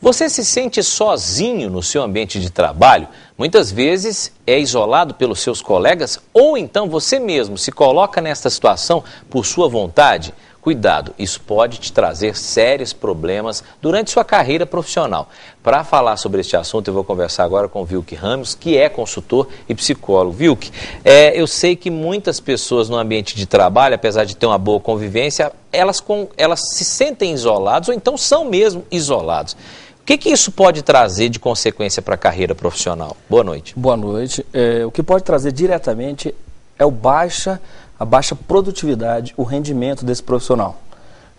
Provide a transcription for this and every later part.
Você se sente sozinho no seu ambiente de trabalho? Muitas vezes é isolado pelos seus colegas ou então você mesmo se coloca nesta situação por sua vontade? Cuidado, isso pode te trazer sérios problemas durante sua carreira profissional. Para falar sobre este assunto, eu vou conversar agora com o Vilk Ramos, que é consultor e psicólogo. Vilk, eu sei que muitas pessoas no ambiente de trabalho, apesar de ter uma boa convivência, elas se sentem isoladas ou então são mesmo isolados. O que isso pode trazer de consequência para a carreira profissional? Boa noite. Boa noite. O que pode trazer diretamente é a baixa produtividade, o rendimento desse profissional.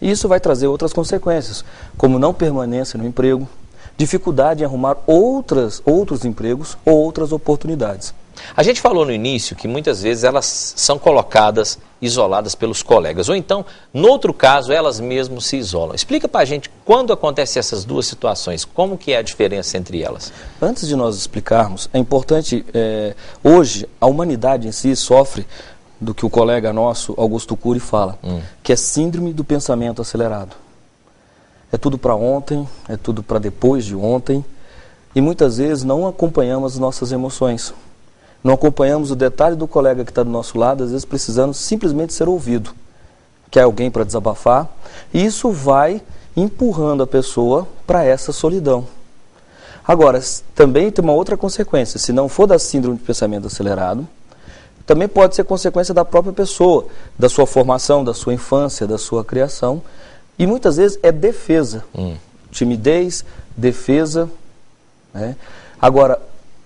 E isso vai trazer outras consequências, como não permanência no emprego, dificuldade em arrumar outros empregos ou outras oportunidades. A gente falou no início que muitas vezes elas são colocadas isoladas pelos colegas, ou então, no outro caso, elas mesmas se isolam. Explica pra gente quando acontecem essas duas situações, como que é a diferença entre elas? Antes de nós explicarmos, é importante, hoje, a humanidade em si sofre do que o colega nosso, Augusto Cury, fala, que é síndrome do pensamento acelerado. É tudo para ontem, é tudo para depois de ontem, e muitas vezes não acompanhamos as nossas emoções. Não acompanhamos o detalhe do colega que está do nosso lado, às vezes precisando simplesmente ser ouvido. Quer alguém para desabafar, e isso vai empurrando a pessoa para essa solidão. Agora, também tem uma outra consequência, se não for da síndrome de pensamento acelerado, também pode ser consequência da própria pessoa, da sua formação, da sua infância, da sua criação. E muitas vezes é defesa. Timidez, defesa. Né? Agora,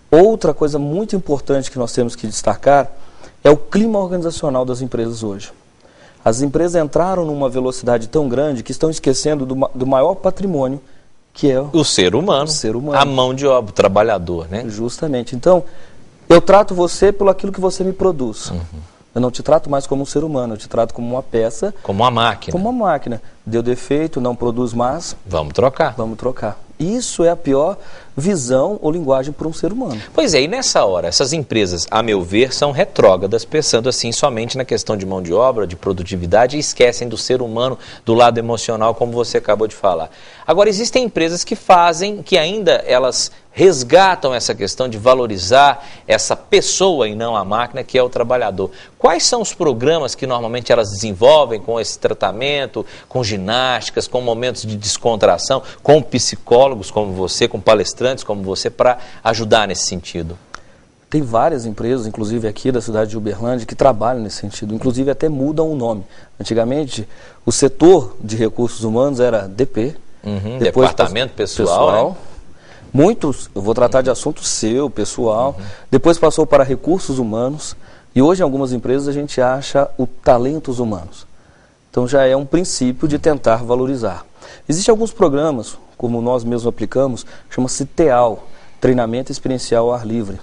outra coisa muito importante que nós temos que destacar é o clima organizacional das empresas hoje. As empresas entraram numa velocidade tão grande que estão esquecendo do maior patrimônio, que é o ser humano. A mão de obra, o trabalhador, né? Justamente. Então, eu trato você pelo aquilo que você me produz. Eu não te trato mais como um ser humano, eu te trato como uma peça. Como uma máquina. Como uma máquina. Deu defeito, não produz mais. Vamos trocar. Vamos trocar. Isso é a pior visão ou linguagem para um ser humano. Pois é, e nessa hora, essas empresas, a meu ver, são retrógradas, pensando assim somente na questão de mão de obra, de produtividade, e esquecem do ser humano, do lado emocional, como você acabou de falar. Agora, existem empresas que fazem, que ainda elas resgatam essa questão de valorizar essa pessoa e não a máquina, que é o trabalhador. Quais são os programas que normalmente elas desenvolvem com esse tratamento, com ginásticas, com momentos de descontração, com psicólogos como você, com palestrantes como você, para ajudar nesse sentido? Tem várias empresas, inclusive aqui da cidade de Uberlândia, que trabalham nesse sentido, inclusive até mudam o nome. Antigamente, o setor de recursos humanos era DP, depois Departamento Pessoal, né? Muitos, eu vou tratar de assunto seu, pessoal, depois passou para recursos humanos, e hoje em algumas empresas a gente acha o talentos humanos. Então já é um princípio de tentar valorizar. Existem alguns programas, como nós mesmos aplicamos, chama-se TEAL, Treinamento Experiencial ao Ar Livre.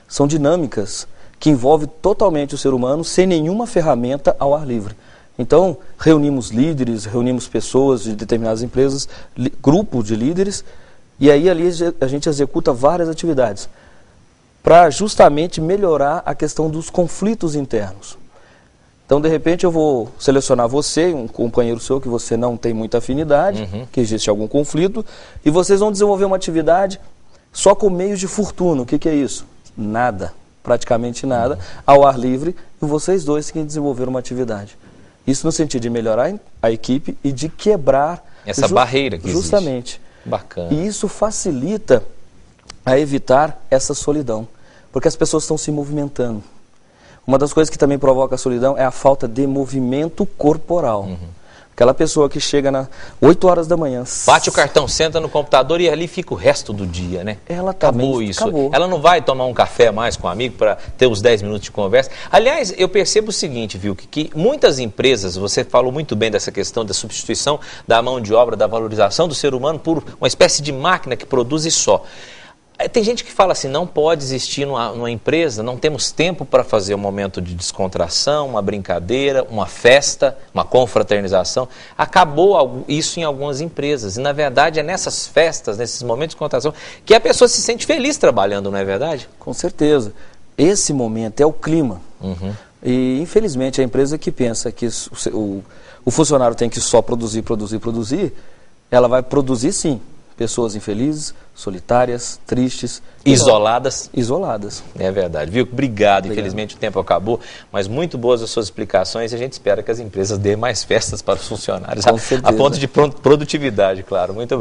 São dinâmicas que envolvem totalmente o ser humano sem nenhuma ferramenta ao ar livre. Então, reunimos líderes, reunimos pessoas de determinadas empresas, grupo de líderes, e aí ali a gente executa várias atividades para justamente melhorar a questão dos conflitos internos. Então, de repente, eu vou selecionar você, um companheiro seu que você não tem muita afinidade, que existe algum conflito, e vocês vão desenvolver uma atividade só com meios de fortuna. O que é isso? Nada, praticamente nada, ao ar livre, e vocês dois que desenvolveram uma atividade. Isso no sentido de melhorar a equipe e de quebrar essa barreira que existe. Justamente. Bacana. E isso facilita a evitar essa solidão, porque as pessoas estão se movimentando. Uma das coisas que também provoca a solidão é a falta de movimento corporal. Aquela pessoa que chega 8 horas da manhã... Bate o cartão, senta no computador e ali fica o resto do dia, né? Acabou isso. Acabou. Ela não vai tomar um café mais com um amigo para ter os 10 minutos de conversa. Aliás, eu percebo o seguinte, viu, que muitas empresas, você falou muito bem dessa questão da substituição da mão de obra, da valorização do ser humano por uma espécie de máquina que produz e só. Tem gente que fala assim, não pode existir numa empresa, não temos tempo para fazer um momento de descontração, uma brincadeira, uma festa, uma confraternização. Acabou isso em algumas empresas. E, na verdade, é nessas festas, nesses momentos de descontração, que a pessoa se sente feliz trabalhando, não é verdade? Com certeza. Esse momento é o clima. E, infelizmente, a empresa que pensa que o funcionário tem que só produzir, ela vai produzir sim. Pessoas infelizes, solitárias, tristes. Isoladas. Isoladas. É verdade. Viu? Obrigado. Infelizmente o tempo acabou, mas muito boas as suas explicações e a gente espera que as empresas dêem mais festas para os funcionários, a ponto de produtividade, claro. Muito obrigado.